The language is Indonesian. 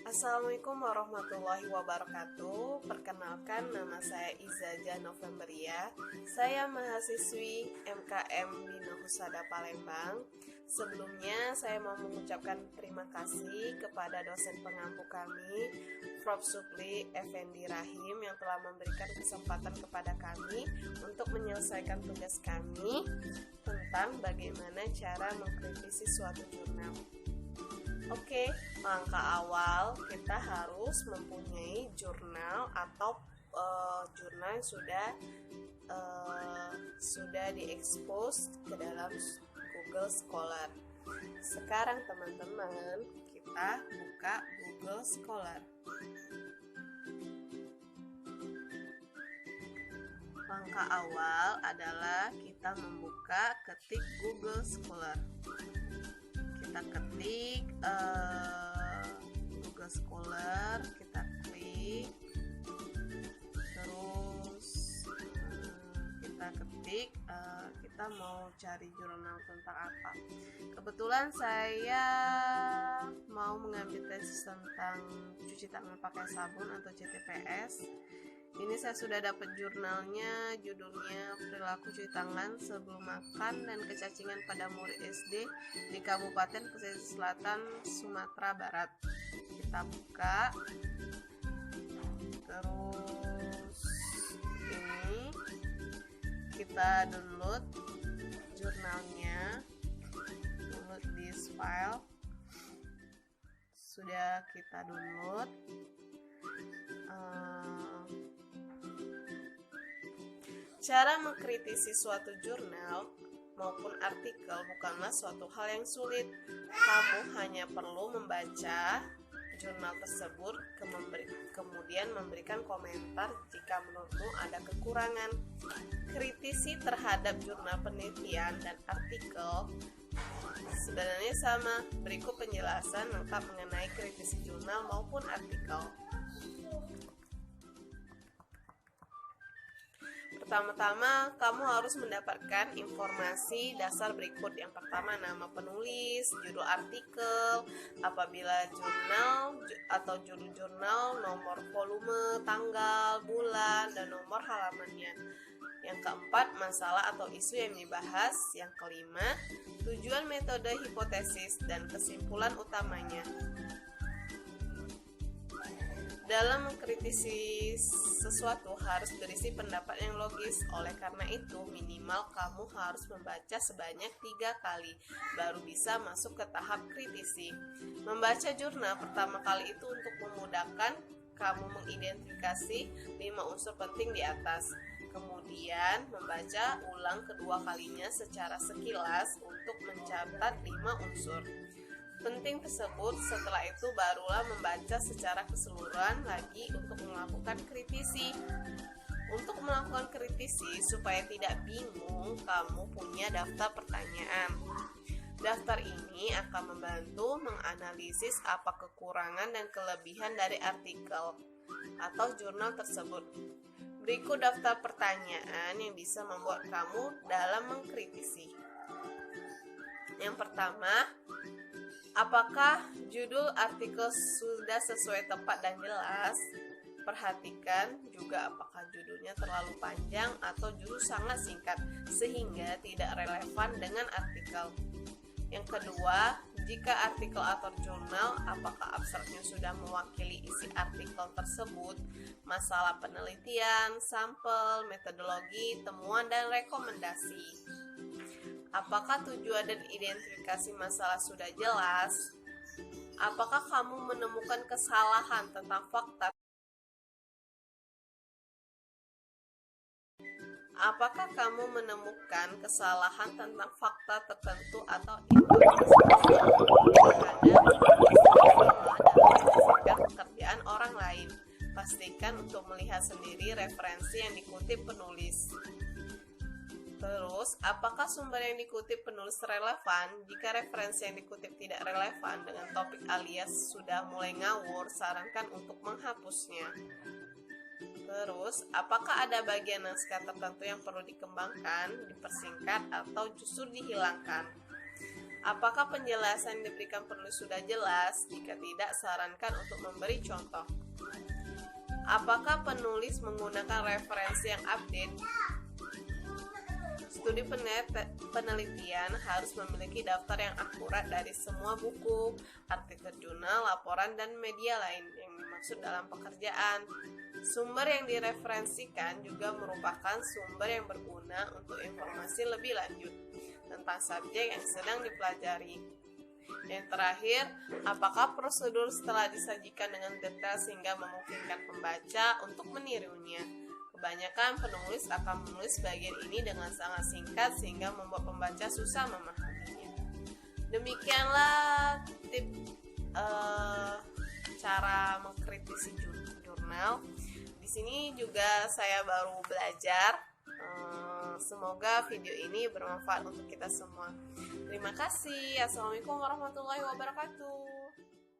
Assalamualaikum warahmatullahi wabarakatuh. Perkenalkan, nama saya Izaja Novemberia. Saya mahasiswi MKM Bina Husada Palembang. Sebelumnya saya mau mengucapkan terima kasih kepada dosen pengampu kami, Prof. Supli Effendi Rahim, yang telah memberikan kesempatan kepada kami untuk menyelesaikan tugas kami tentang bagaimana cara mengkritisi suatu jurnal. Oke, langkah awal kita harus mempunyai jurnal atau jurnal yang sudah diekspos ke dalam Google Scholar. Sekarang teman-teman, kita buka Google Scholar. Langkah awal adalah kita membuka ketik Google Scholar. Kita ketik Google Scholar, kita klik, terus kita ketik kita mau cari jurnal tentang apa. Kebetulan saya mau mengambil tesis tentang cuci tangan pakai sabun atau CTPS. Ini saya sudah dapat jurnalnya, judulnya Perilaku Cuci Tangan Sebelum Makan dan Kecacingan pada Murid SD di Kabupaten Pesisir Selatan, Sumatera Barat. Kita buka, terus ini kita download jurnalnya, download this file. Sudah kita download. Cara mengkritisi suatu jurnal maupun artikel bukanlah suatu hal yang sulit. Kamu hanya perlu membaca jurnal tersebut, kemudian memberikan komentar jika menurutmu ada kekurangan. Kritisi terhadap jurnal penelitian dan artikel sebenarnya sama. Berikut penjelasan lengkap mengenai kritisi jurnal maupun artikel. Pertama-tama, kamu harus mendapatkan informasi dasar berikut. Yang pertama, nama penulis, judul artikel, apabila jurnal atau judul jurnal, nomor volume, tanggal, bulan, dan nomor halamannya. Yang keempat, masalah atau isu yang dibahas. Yang kelima, tujuan, metode, hipotesis, dan kesimpulan utamanya. Dalam mengkritisi sesuatu harus berisi pendapat yang logis. Oleh karena itu, minimal kamu harus membaca sebanyak 3 kali baru bisa masuk ke tahap kritisi. Membaca jurnal pertama kali itu untuk memudahkan kamu mengidentifikasi 5 unsur penting di atas. Kemudian membaca ulang kedua kalinya secara sekilas untuk mencatat 5 unsur penting tersebut. Setelah itu barulah membaca secara keseluruhan lagi untuk melakukan kritisi. Untuk melakukan kritisi supaya tidak bingung, kamu punya daftar pertanyaan. Daftar ini akan membantu menganalisis apa kekurangan dan kelebihan dari artikel atau jurnal tersebut. Berikut daftar pertanyaan yang bisa membuat kamu dalam mengkritisi. Yang pertama, apakah judul artikel sudah sesuai tepat dan jelas? Perhatikan juga apakah judulnya terlalu panjang atau justru sangat singkat sehingga tidak relevan dengan artikel. Yang kedua, jika artikel atau jurnal, apakah abstraknya sudah mewakili isi artikel tersebut? Masalah penelitian, sampel, metodologi, temuan, dan rekomendasi. Apakah tujuan dan identifikasi masalah sudah jelas? Apakah kamu menemukan kesalahan tentang fakta? Apakah kamu menemukan kesalahan tentang fakta tertentu atau informasi terhadap pekerjaan orang lain? Pastikan untuk melihat sendiri referensi yang dikutip penulis. Terus, apakah sumber yang dikutip penulis relevan? Jika referensi yang dikutip tidak relevan dengan topik alias sudah mulai ngawur, sarankan untuk menghapusnya. Terus, apakah ada bagian naskah tertentu yang perlu dikembangkan, dipersingkat, atau justru dihilangkan? Apakah penjelasan yang diberikan penulis sudah jelas? Jika tidak, sarankan untuk memberi contoh. Apakah penulis menggunakan referensi yang update? Studi penelitian harus memiliki daftar yang akurat dari semua buku, artikel jurnal, laporan, dan media lain yang dimaksud dalam pekerjaan. Sumber yang direferensikan juga merupakan sumber yang berguna untuk informasi lebih lanjut tentang subjek yang sedang dipelajari. Yang terakhir, apakah prosedur setelah disajikan dengan detail sehingga memungkinkan pembaca untuk menirunya? Kebanyakan penulis akan menulis bagian ini dengan sangat singkat sehingga membuat pembaca susah memahaminya. Demikianlah cara mengkritisi jurnal. Di sini juga saya baru belajar. Semoga video ini bermanfaat untuk kita semua. Terima kasih. Assalamualaikum warahmatullahi wabarakatuh.